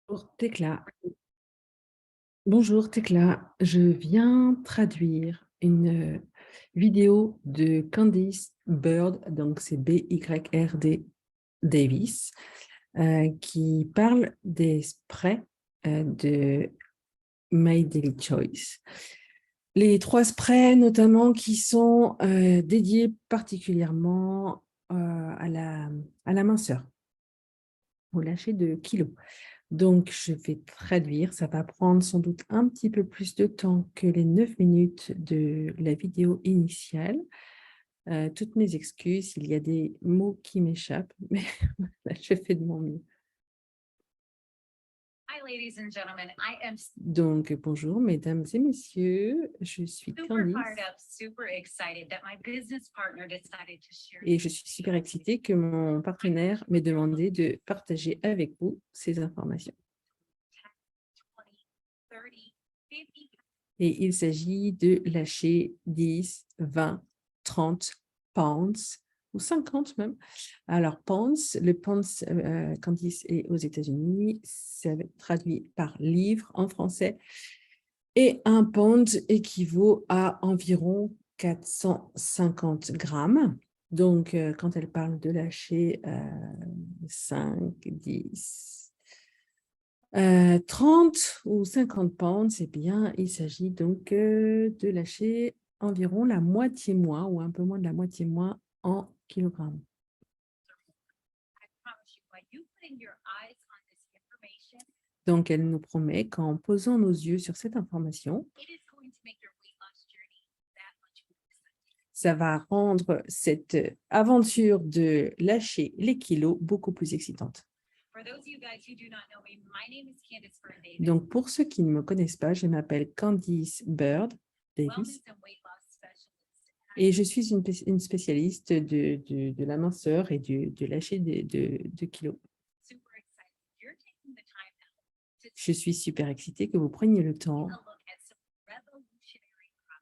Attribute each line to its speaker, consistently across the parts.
Speaker 1: Bonjour Tekla. Bonjour Tekla, je viens traduire une vidéo de Candice Bird, donc c'est B-Y-R-D Davis, qui parle des sprays de My Daily Choice. Les 3 sprays notamment qui sont dédiés particulièrement à la minceur, au lâcher de kilos. Donc, je vais traduire. Ça va prendre sans doute un petit peu plus de temps que les 9 minutes de la vidéo initiale. Toutes mes excuses, il y a des mots qui m'échappent, mais je fais de mon mieux. Donc, bonjour, mesdames et messieurs, je suis Candice et je suis super excitée que mon partenaire m'ait demandé de partager avec vous ces informations. Et il s'agit de lâcher 10, 20, 30 pounds ou 50 même. Alors, pounds, le pounds, Candice est aux États-Unis, c'est traduit par livre en français. Et un pound équivaut à environ 450 grammes. Donc, quand elle parle de lâcher 5, 10, 30 ou 50 pounds, c'est bien. Il s'agit donc de lâcher environ la moitié moins ou un peu moins de la moitié moins en kilogrammes. Donc, elle nous promet qu'en posant nos yeux sur cette information, ça va rendre cette aventure de lâcher les kilos beaucoup plus excitante. Donc, pour ceux qui ne me connaissent pas, je m'appelle Candice Bird Davis et je suis une spécialiste de la minceur et de lâcher de kilos. Je suis super excitée que vous preniez le temps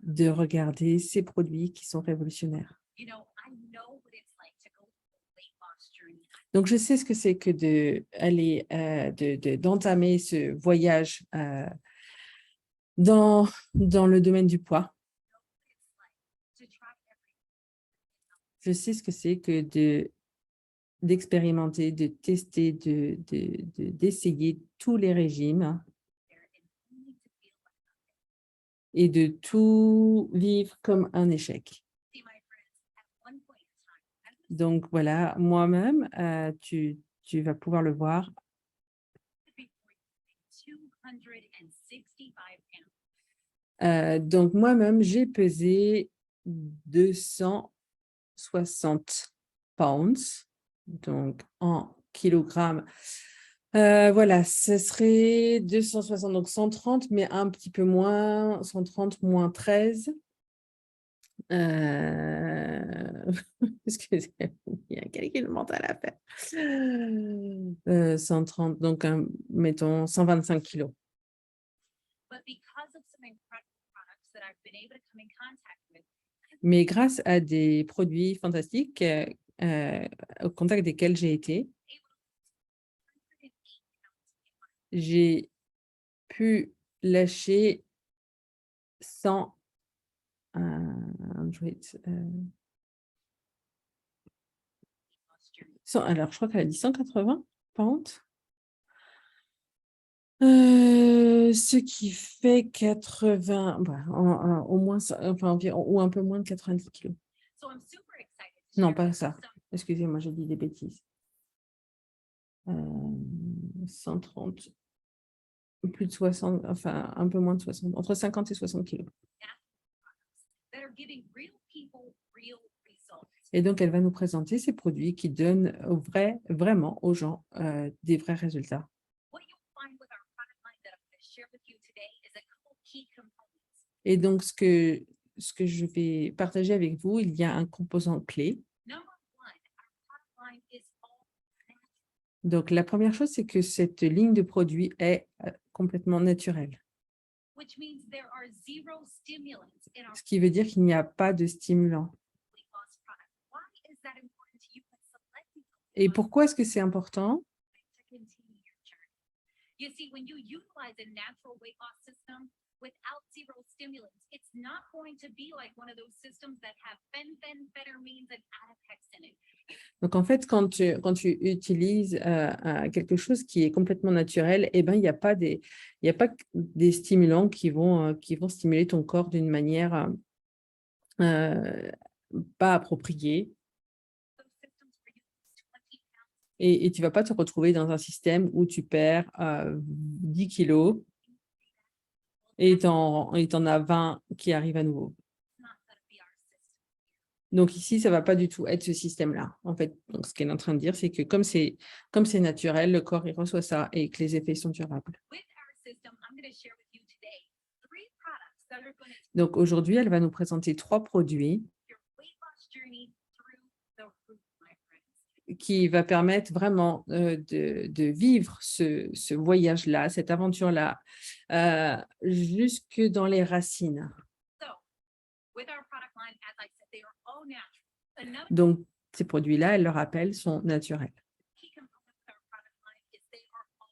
Speaker 1: de regarder ces produits qui sont révolutionnaires. Donc, je sais ce que c'est que d'entamer ce voyage dans le domaine du poids. Je sais ce que c'est que d'expérimenter, de tester, d'essayer tous les régimes et de tout vivre comme un échec. Donc, voilà, moi-même, tu vas pouvoir le voir. Donc, moi-même, j'ai pesé 260 pounds, donc en kilogrammes. Voilà, ce serait 260, donc 130, mais un petit peu moins, 130 moins 13. Excusez-moi, il y a un calcul mental à faire. 130, donc mettons 125 kilos. Mais grâce à des produits fantastiques au contact desquels j'ai été, j'ai pu lâcher 100. Alors, je crois qu'elle a dit 180 pounds. Ce qui fait 80, au moins, enfin, environ, ou un peu moins de 90 kilos. Non, pas ça. Excusez-moi, j'ai dit des bêtises. 130, plus de 60, enfin, un peu moins de 60, entre 50 et 60 kilos. Et donc, elle va nous présenter ces produits qui donnent vraiment aux gens des vrais résultats. Et donc, ce que je vais partager avec vous, il y a un composant clé. Donc, la première chose, c'est que cette ligne de produits est complètement naturelle. Ce qui veut dire qu'il n'y a pas de stimulant. Et pourquoi est-ce que c'est important?
Speaker 2: You see, when you utilize a natural weight loss system without zero stimulants, it's not going to be like one of those systems that have phenphenphetamines and Atipex in it.
Speaker 1: Donc, en fait, quand tu utilises quelque chose qui est complètement naturel, eh ben, il n'y a pas des stimulants qui vont stimuler ton corps d'une manière pas appropriée.
Speaker 2: Those systems for you 20 pounds
Speaker 1: Et tu ne vas pas te retrouver dans un système où tu perds 10 kilos et tu en as 20 qui arrivent à nouveau.
Speaker 2: not going to be our system.
Speaker 1: Donc ici, ça ne va pas du tout être ce système-là. En fait, donc, ce qu'elle est en train de dire, c'est que comme c'est naturel, le corps il reçoit ça et que les effets sont durables.
Speaker 2: With our system, I'm going to share with you today 3 products that are going to take
Speaker 1: Donc aujourd'hui, elle va nous présenter 3 produits
Speaker 2: your weight loss journey through the roof, my friends.
Speaker 1: qui va permettre vraiment de vivre ce voyage-là, cette aventure-là, jusque dans les racines.
Speaker 2: So, with our product line, as I said, they are all natural. Another
Speaker 1: Donc, ces produits-là, elle le rappelle, sont naturels.
Speaker 2: key component of our product line is they are all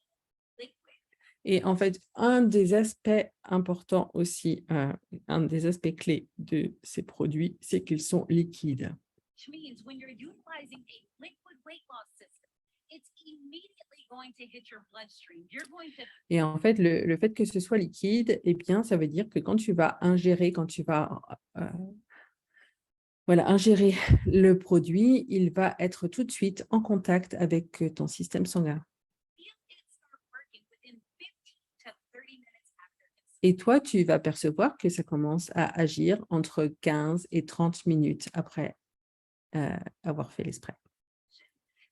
Speaker 2: liquid.
Speaker 1: Et en fait, un des aspects importants aussi, un des aspects clés de ces produits, c'est qu'ils sont liquides.
Speaker 2: Which means when you're utilizing a liquid weight loss system, it's immediately going to hit your bloodstream. You're going to
Speaker 1: Et en fait, le fait que ce soit liquide, eh bien, ça veut dire que quand tu vas ingérer, ingérer le produit, il va être tout de suite en contact avec ton système sanguin.
Speaker 2: feel it start working within 15 to 30 minutes after consumption.
Speaker 1: Et toi, tu vas percevoir que ça commence à agir entre 15 et 30 minutes après avoir fait l'esprit.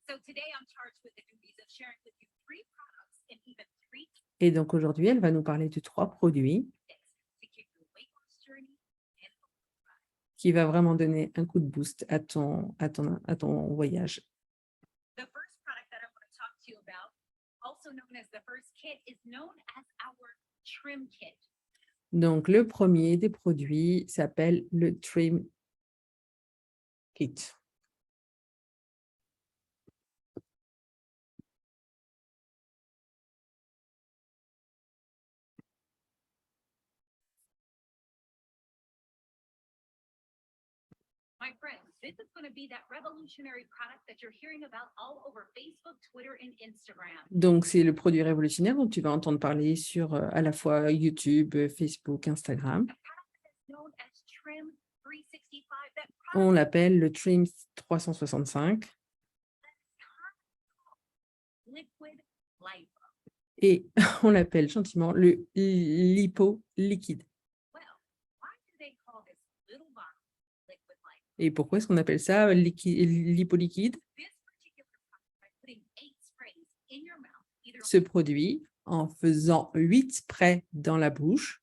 Speaker 2: So today I'm charged with the duties of sharing with you 3 products and even 3
Speaker 1: Et donc aujourd'hui, elle va nous parler de 3 produits
Speaker 2: tips to kick your weight loss journey and
Speaker 1: qui va vraiment donner un coup de boost à ton voyage.
Speaker 2: the first product that I want to talk to you about, also known as the first kit, is known as our trim kit.
Speaker 1: Donc, le premier des produits s'appelle le Trim Kit.
Speaker 2: My friends, this is going to be that revolutionary product that you're hearing about all over Facebook, Twitter, and Instagram.
Speaker 1: Donc, c'est le produit révolutionnaire dont tu vas entendre parler sur à la fois YouTube, Facebook, Instagram.
Speaker 2: A product that is known as Trim 365. That
Speaker 1: On
Speaker 2: product
Speaker 1: l'appelle le Trim 365
Speaker 2: liquid lipo.
Speaker 1: et on l'appelle gentiment le lipo liquide.
Speaker 2: Well, why do they call this little bottle liquid lipo?
Speaker 1: Et pourquoi est-ce qu'on appelle ça lipo liquide?
Speaker 2: This particular product, by putting 8 sprays in your mouth, either on
Speaker 1: Ce produit, en faisant 8 sprays dans la bouche,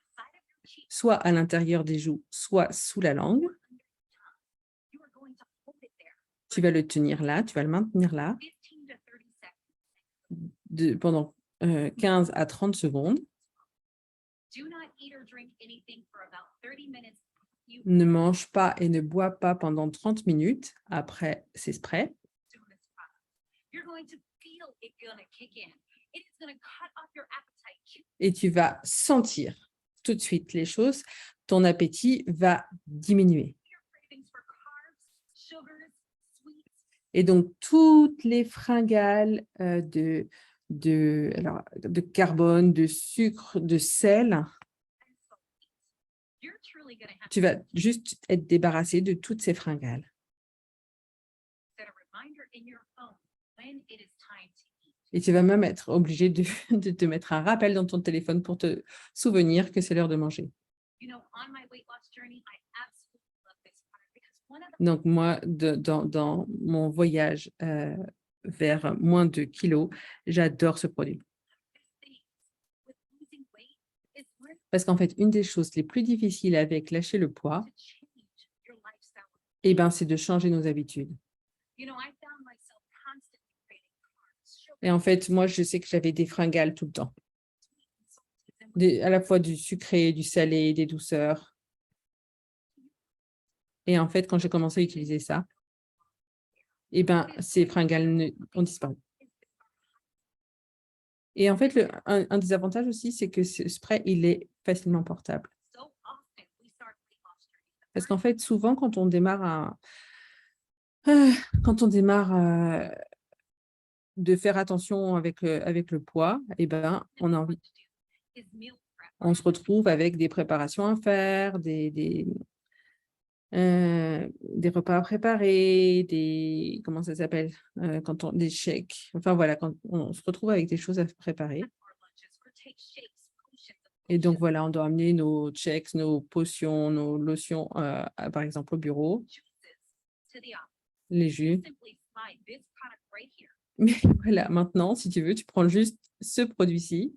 Speaker 2: the side of your cheek
Speaker 1: soit à l'intérieur des joues, soit sous la langue,
Speaker 2: or under your tongue, you are going to hold it there
Speaker 1: tu vas le tenir là, tu vas le maintenir là
Speaker 2: 15 to 30 seconds.
Speaker 1: pendant 15 à 30 secondes.
Speaker 2: Do not eat or drink anything for about 30 minutes. You
Speaker 1: Ne mange pas et ne bois pas pendant 30 minutes après ces sprays.
Speaker 2: consume this product. You're going to feel it gonna kick in. It is gonna cut off your appetite.
Speaker 1: Et tu vas sentir tout de suite les choses. Ton appétit va diminuer.
Speaker 2: Your cravings for carbs, sugars, sweets,
Speaker 1: Et donc, toutes les fringales de carbone, de sucre, de sel,
Speaker 2: and salts. You're truly gonna have
Speaker 1: tu vas juste être débarrassé de toutes ces fringales.
Speaker 2: to set a reminder in your phone when it is time to eat.
Speaker 1: Et tu vas même être obligé de te mettre un rappel dans ton téléphone pour te souvenir que c'est l'heure de manger.
Speaker 2: You know, on my weight loss journey, I absolutely love this product because one of the
Speaker 1: Donc, moi, dans mon voyage vers moins de kilos, j'adore ce produit.
Speaker 2: biggest things with losing weight is learning
Speaker 1: Parce qu'en fait, une des choses les plus difficiles avec lâcher le poids,
Speaker 2: to change your lifestyle.
Speaker 1: eh ben, c'est de changer nos habitudes.
Speaker 2: You know, I found myself constantly craving carbs, sugar,
Speaker 1: Et en fait, moi, je sais que j'avais des fringales tout le temps,
Speaker 2: sweet and salty, and
Speaker 1: à la fois du sucré, du salé, des douceurs. Et en fait, quand j'ai commencé à utiliser ça, eh ben, ces fringales ont disparu. Et en fait, un des avantages aussi, c'est que ce spray, il est facilement portable.
Speaker 2: So often we start weight loss journeys.
Speaker 1: Parce qu'en fait, souvent, quand on démarre euh, quand on démarre de faire attention avec le poids, eh ben, on a envie,
Speaker 2: Is meal prep.
Speaker 1: on se retrouve avec des préparations à faire, des repas à préparer, comment ça s'appelle, des shakes. Enfin voilà, quand on se retrouve avec des choses à préparer.
Speaker 2: Our lunches or take shakes, potions of
Speaker 1: Et donc
Speaker 2: potions,
Speaker 1: voilà, on doit amener nos shakes, nos potions, nos lotions, par exemple au bureau,
Speaker 2: juices to the office.
Speaker 1: les
Speaker 2: You
Speaker 1: jus.
Speaker 2: simply slide this product right here.
Speaker 1: Mais voilà, maintenant, si tu veux, tu prends juste ce produit-ci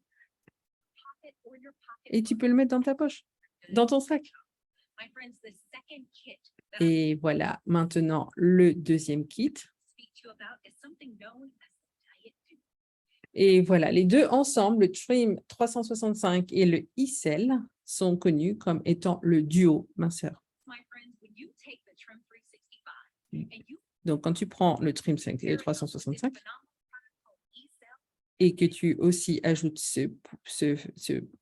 Speaker 2: Pocket or your pocket.
Speaker 1: et tu peux le mettre dans ta poche, dans ton sac.
Speaker 2: My friends, the second kit that I
Speaker 1: Et voilà, maintenant, le deuxième kit.
Speaker 2: speak to you about is something known as the diet duo.
Speaker 1: Et voilà, les deux ensemble, le Trim 365 et le e-cell, sont connus comme étant le duo minceur.
Speaker 2: My friends, when you take the Trim 365 and you
Speaker 1: Donc, quand tu prends le Trim 5 et
Speaker 2: pair
Speaker 1: le
Speaker 2: it up with this phenomenal365 product called E-Cell,
Speaker 1: et que tu aussi ajoutes ce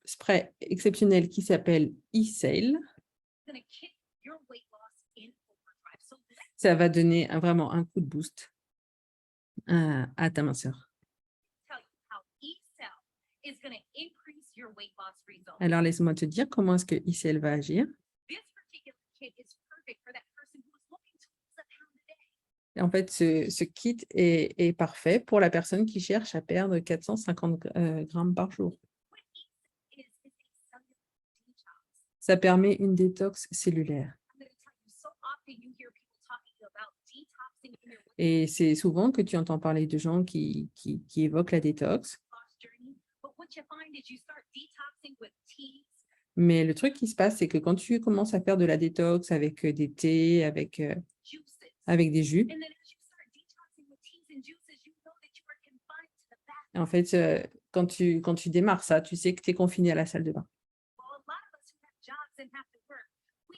Speaker 1: spray exceptionnel qui s'appelle e-cell,
Speaker 2: it's gonna kick your weight loss in overdrive. So let's
Speaker 1: ça va donner vraiment un coup de boost à ta minceur.
Speaker 2: tell you how E-Cell is gonna increase your weight loss results.
Speaker 1: Alors, laisse-moi te dire comment est-ce que e-cell va agir.
Speaker 2: This particular kit is perfect for that person who is looking to lose a pound a day.
Speaker 1: Et en fait, ce kit est parfait pour la personne qui cherche à perdre 450 grammes par jour.
Speaker 2: What E-Cell is a cellular detox.
Speaker 1: Ça permet une détox cellulaire.
Speaker 2: I'm gonna tell you, so often you hear people talking about detoxing in your weight
Speaker 1: Et c'est souvent que tu entends parler de gens qui évoquent la détox.
Speaker 2: loss journey, but what you find is you start detoxing with teas,
Speaker 1: Mais le truc qui se passe, c'est que quand tu commences à faire de la détox avec des thés, avec
Speaker 2: juices.
Speaker 1: des jus,
Speaker 2: And then as you start detoxing with teas and juices, you know that you are confined to the bathroom.
Speaker 1: en fait, quand tu démarres ça, tu sais que tu es confiné à la salle de bain.
Speaker 2: Well, a lot of us who have jobs and have to work,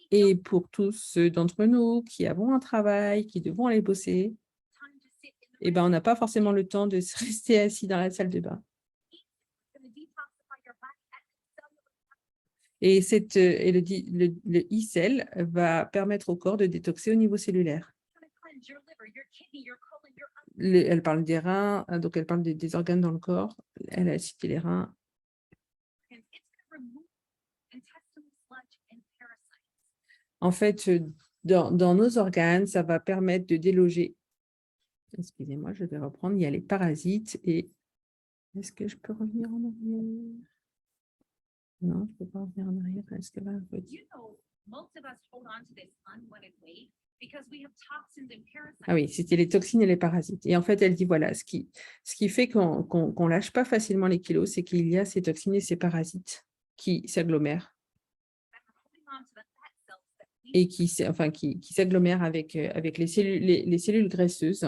Speaker 2: we
Speaker 1: Et
Speaker 2: don't
Speaker 1: pour tous ceux d'entre nous qui avons un travail, qui devront aller bosser,
Speaker 2: have time to sit in the
Speaker 1: eh ben, on n'a pas forcément le temps de se rester assis dans la salle de bain.
Speaker 2: going to detoxify your body at the cellular level.
Speaker 1: Et le e-cell va permettre au corps de détoxer au niveau cellulaire.
Speaker 2: It's going to cleanse your liver, your kidney, your colon, your
Speaker 1: Elle parle des reins, donc elle parle des organes dans le corps. Elle a cité les reins.
Speaker 2: organs. It's going to remove intestinal sludge and parasites.
Speaker 1: En fait, dans nos organes, ça va permettre de déloger. Excusez-moi, je vais reprendre. Il y a les parasites et est-ce que je peux revenir en arrière? Non, je ne peux pas revenir en arrière. Est-ce que là,
Speaker 2: You know, most of us hold on to this unwanted weight because we have toxins and parasites.
Speaker 1: ah oui, c'était les toxines et les parasites. Et en fait, elle dit, voilà, ce qui fait qu'on lâche pas facilement les kilos, c'est qu'il y a ces toxines et ces parasites qui s'agglomèrent
Speaker 2: that are holding on to the fat cells that we
Speaker 1: et qui s'agglomèrent avec les cellules graisseuses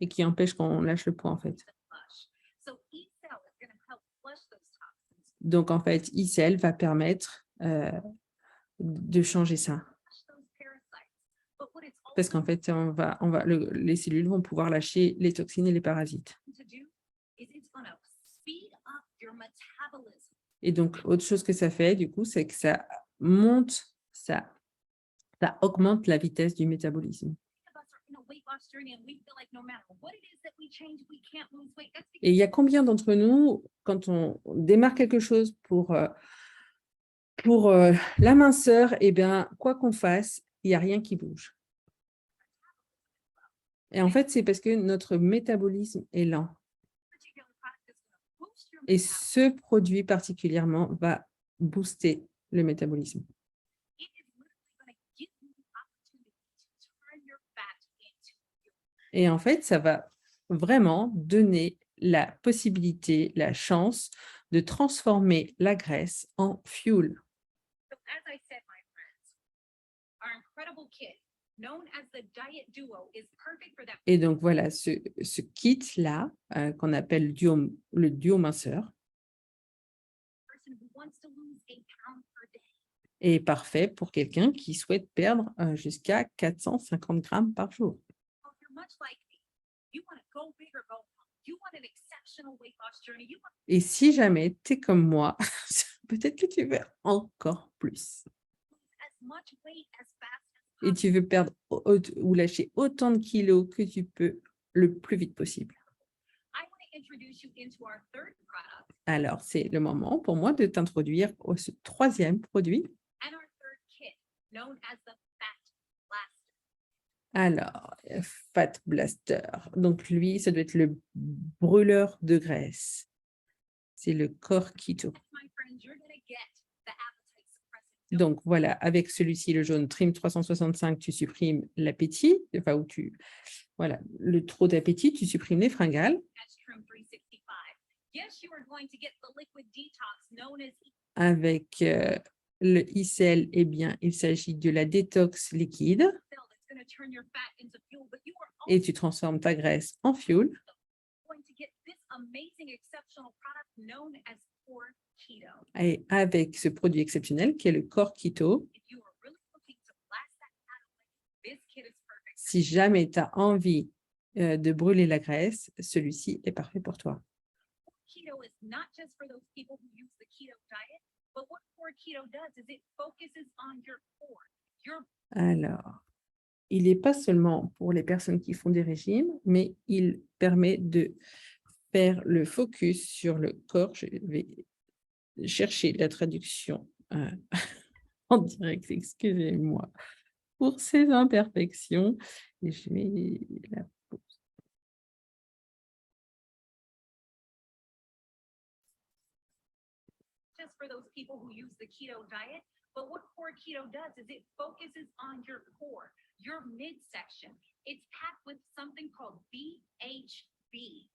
Speaker 1: et qui empêchent qu'on lâche le poids, en fait.
Speaker 2: flush. So E-Cell is going to help flush those toxins,
Speaker 1: Donc, en fait, e-cell va permettre de changer ça.
Speaker 2: flush those parasites. But what it's
Speaker 1: Parce
Speaker 2: also
Speaker 1: qu'en fait, les cellules vont pouvoir lâcher les toxines et les parasites.
Speaker 2: going to do is it's going to speed up your metabolism.
Speaker 1: Et donc, autre chose que ça fait, du coup, c'est que ça monte, ça augmente la vitesse du métabolisme.
Speaker 2: Many of us are in a weight loss journey and we feel like no matter what it is that we change, we can't lose weight. That's
Speaker 1: Et il y a combien d'entre nous, quand on démarre quelque chose pour la minceur, eh bien, quoi qu'on fasse, il n'y a rien qui bouge. Et en fait, c'est parce que notre métabolisme est lent.
Speaker 2: particular product is going to boost your
Speaker 1: Et
Speaker 2: metabolism.
Speaker 1: ce produit particulièrement va booster le métabolisme.
Speaker 2: It is literally going to give you the opportunity to turn your fat into fuel.
Speaker 1: Et en fait, ça va vraiment donner la possibilité, la chance de transformer la graisse en fuel.
Speaker 2: So as I said, my friends, our incredible kit, known as the Diet Duo, is perfect for that
Speaker 1: Et donc voilà, ce kit-là, qu'on appelle le duo minceur,
Speaker 2: person who wants to lose a pound per day.
Speaker 1: est parfait pour quelqu'un qui souhaite perdre jusqu'à 450 grammes par jour.
Speaker 2: So if you're much like me, you want to go big or go home. You want an exceptional exceptional weight loss journey, you want
Speaker 1: Et si jamais tu es comme moi, peut-être que tu veux encore plus.
Speaker 2: to lose as much weight as fast as
Speaker 1: Et tu veux perdre ou lâcher autant de kilos que tu peux le plus vite possible.
Speaker 2: I want to introduce you into our third product
Speaker 1: Alors, c'est le moment pour moi de t'introduire au ce troisième produit.
Speaker 2: and our third kit, known as the Fat Blaster.
Speaker 1: Alors, Fat Blaster. Donc, lui, ça doit être le brûleur de graisse. C'est le corps keto.
Speaker 2: Yes, my friends, you're going to get the appetite suppressant dose
Speaker 1: Donc, voilà, avec celui-ci, le jaune Trim 365, tu supprimes l'appétit, enfin, voilà, le trop d'appétit, tu supprimes les fringales.
Speaker 2: as Trim 365. Yes, you are going to get the liquid detox known as
Speaker 1: Avec le e-cell, eh bien, il s'agit de la détox liquide
Speaker 2: cell that's going to turn your fat into fuel, but you are
Speaker 1: et
Speaker 2: also
Speaker 1: tu transformes ta graisse en fuel.
Speaker 2: going to get this amazing, exceptional product known as Core Keto.
Speaker 1: Et avec ce produit exceptionnel qui est le corps keto,
Speaker 2: If you are really looking to blast that fat away, this kit is perfect.
Speaker 1: si jamais tu as envie de brûler la graisse, celui-ci est parfait pour toi.
Speaker 2: Keto is not just for those people who use the keto diet, but what Core Keto does is it focuses on your core, your
Speaker 1: Alors, il n'est pas seulement pour les personnes qui font des régimes, mais il permet de faire le focus sur le corps. Je vais chercher la traduction en direct, excusez-moi pour ces imperfections. Et je vais la
Speaker 2: just for those people who use the keto diet, but what Core Keto does is it focuses on your core, your midsection. It's packed with something called BHB.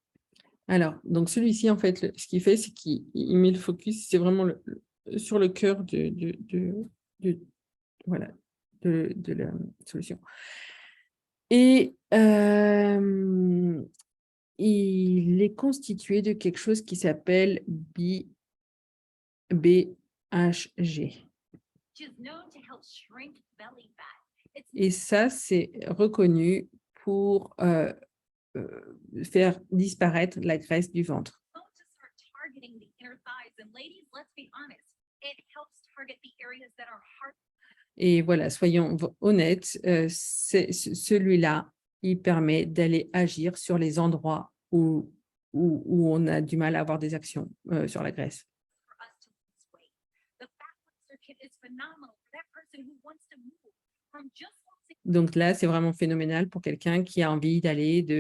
Speaker 1: Alors, donc celui-ci, en fait, ce qu'il fait, c'est qu'il met le focus, c'est vraiment sur le cœur voilà, de la solution. Et il est constitué de quelque chose qui s'appelle BHG.
Speaker 2: Which is known to help shrink belly fat. It's
Speaker 1: Et ça, c'est reconnu pour faire disparaître la graisse du ventre.
Speaker 2: known to start targeting the inner thighs. And ladies, let's be honest, it helps target the areas that are hard.
Speaker 1: Et voilà, soyons honnêtes, celui-là, il permet d'aller agir sur les endroits où on a du mal à avoir des actions sur la graisse.
Speaker 2: For us to lose weight. The Fat Blaster kit is phenomenal for that person who wants to move from just losing
Speaker 1: Donc là, c'est vraiment phénoménal pour quelqu'un qui a envie d'aller
Speaker 2: to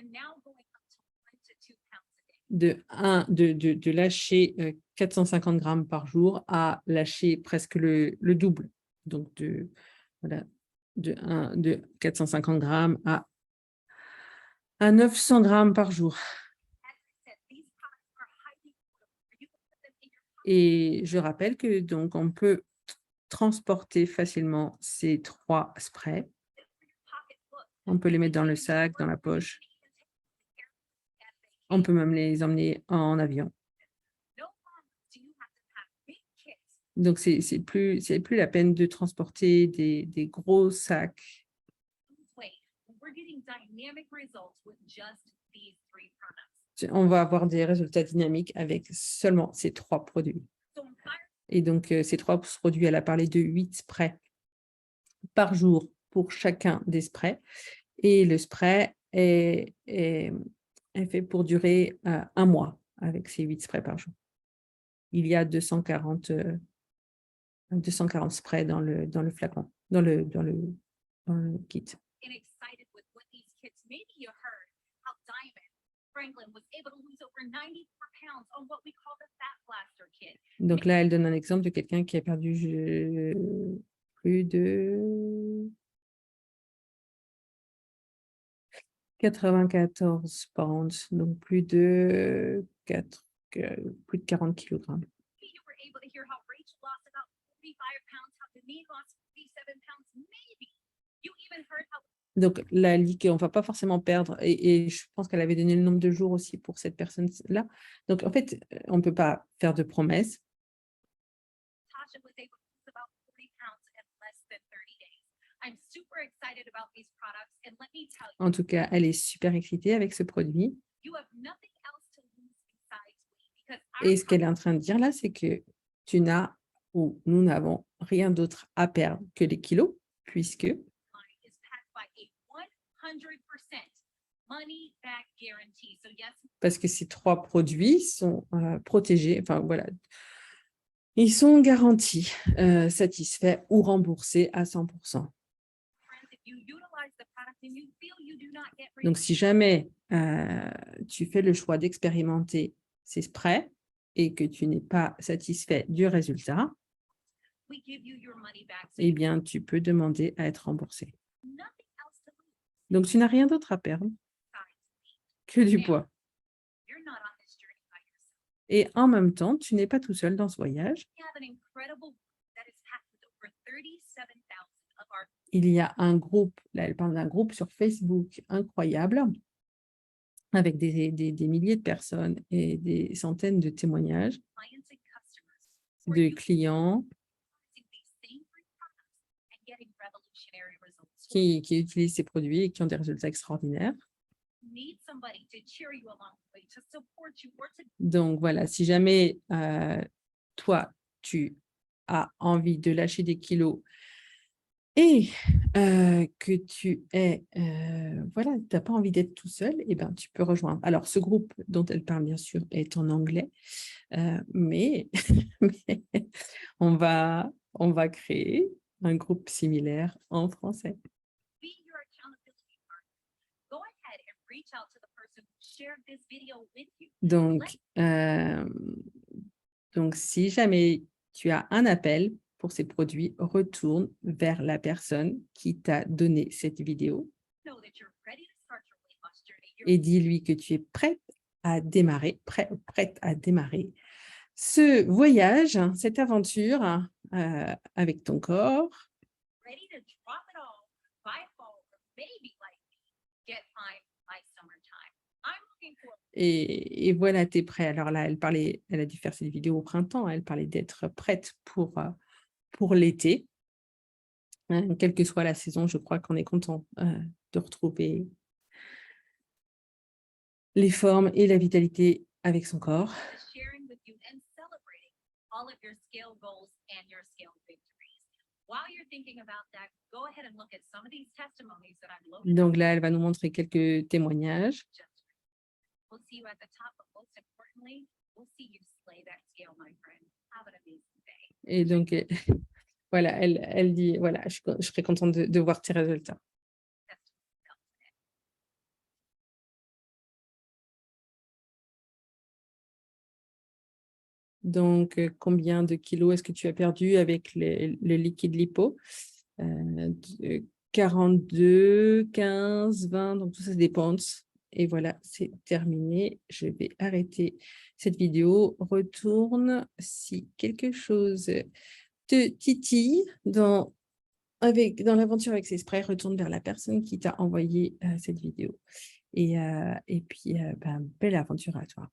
Speaker 2: now going up to 1 to 2 pounds a day.
Speaker 1: de lâcher 450 grammes par jour à lâcher presque le double. Donc voilà, de 450 grammes à 900 grammes par jour.
Speaker 2: As I said, these products are highly portable. You can put them in your
Speaker 1: Et je rappelle que donc on peut transporter facilement ces 3 sprays.
Speaker 2: pocketbook.
Speaker 1: On peut les mettre dans le sac, dans la poche. On peut même les emmener en avion.
Speaker 2: No longer do you have to pack big kits.
Speaker 1: Donc, c'est plus la peine de transporter des gros sacs.
Speaker 2: Lose weight. We're getting dynamic results with just these 3 products.
Speaker 1: On va avoir des résultats dynamiques avec seulement ces 3 produits.
Speaker 2: So I'm fired
Speaker 1: Et donc, ces 3 produits, elle a parlé de 8 sprays par jour pour chacun des sprays. Et le spray est fait pour durer 1 mois avec ces 8 sprays par jour. Il y a 240 sprays dans le flacon, dans le kit.
Speaker 2: and excited with what these kits. Maybe you heard how Diamond Franklin was able to lose over 94 pounds on what we call the Fat Blaster kit.
Speaker 1: Donc là, elle donne un exemple de quelqu'un qui a perdu plus de 94 pounds, donc plus de 40 kilogrammes.
Speaker 2: Maybe you were able to hear how Rachel lost about 45 pounds, how Denise lost 47 pounds. Maybe you even heard how
Speaker 1: Donc la ligue, on ne va pas forcément perdre, et je pense qu'elle avait donné le nombre de jours aussi pour cette personne-là. Donc en fait, on ne peut pas faire de promesses.
Speaker 2: Tasha was able to lose about 40 pounds in less than 30 days. I'm super excited about these products, and let me tell you,
Speaker 1: En tout cas, elle est super excitée avec ce produit.
Speaker 2: You have nothing else to lose besides weight because
Speaker 1: Et ce qu'elle est en train de dire là, c'est que tu n'as ou nous n'avons rien d'autre à perdre que les kilos, puisque
Speaker 2: line is backed by a 100% money back guarantee. So yes,
Speaker 1: parce que ces 3 produits sont protégés, enfin voilà, ils sont garantis, satisfaits ou remboursés à 100%.
Speaker 2: friends, if you utilize the product and you feel you do not get
Speaker 1: Donc, si jamais tu fais le choix d'expérimenter ces sprays et que tu n'es pas satisfait du résultat,
Speaker 2: we give you your money back. So
Speaker 1: eh bien, tu peux demander à être remboursé.
Speaker 2: nothing else to lose
Speaker 1: Donc, tu n'as rien d'autre à perdre
Speaker 2: besides
Speaker 1: que du poids.
Speaker 2: you're not on this journey by yourself.
Speaker 1: Et en même temps, tu n'es pas tout seul dans ce voyage.
Speaker 2: We have an incredible group that is packed with over 37,000 of our
Speaker 1: Il y a un groupe, là, elle parle d'un groupe sur Facebook incroyable, avec des milliers de personnes et des centaines de témoignages
Speaker 2: clients and customers who are
Speaker 1: de clients
Speaker 2: using these same three products and getting revolutionary results.
Speaker 1: qui utilisent ces produits et qui ont des résultats extraordinaires.
Speaker 2: You need somebody to cheer you along the way, to support you, or to
Speaker 1: Donc voilà, si jamais toi, tu as envie de lâcher des kilos et que tu es, voilà, tu n'as pas envie d'être tout seul, eh ben, tu peux rejoindre. Alors, ce groupe dont elle parle, bien sûr, est en anglais, mais, mais on va créer un groupe similaire en français.
Speaker 2: be your accountability partner. Go ahead and reach out to the person who shared this video with you.
Speaker 1: Donc, si jamais tu as un appel pour ces produits, retourne vers la personne qui t'a donné cette vidéo
Speaker 2: Know that you're ready to start your weight loss journey. You're
Speaker 1: et dis-lui que tu es prête à démarrer ce voyage, cette aventure avec ton corps.
Speaker 2: ready to drop it all by fall, or maybe like me, get fine by summertime. I'm looking for
Speaker 1: Et voilà, tu es prêt. Alors là, elle a dû faire cette vidéo au printemps. Elle parlait d'être prête pour l'été. Quelle que soit la saison, je crois qu'on est content de retrouver les formes et la vitalité avec son corps.
Speaker 2: sharing with you and celebrating all of your scale goals and your scale victories. While you're thinking about that, go ahead and look at some of these testimonies that I've loaded.
Speaker 1: Donc là, elle va nous montrer quelques témoignages.
Speaker 2: We'll see you at the top, but most importantly, we'll see you slay that scale, my friend. Have an amazing day.
Speaker 1: Et donc, voilà, elle dit, voilà, je serais contente de voir tes résultats. Donc, combien de kilos est-ce que tu as perdu avec le liquide lipo? 42, 15, 20, donc tout ça dépend. Et voilà, c'est terminé. Je vais arrêter cette vidéo. Retourne si quelque chose te titille dans l'aventure avec ces sprays, retourne vers la personne qui t'a envoyé cette vidéo. Et puis, belle aventure à toi.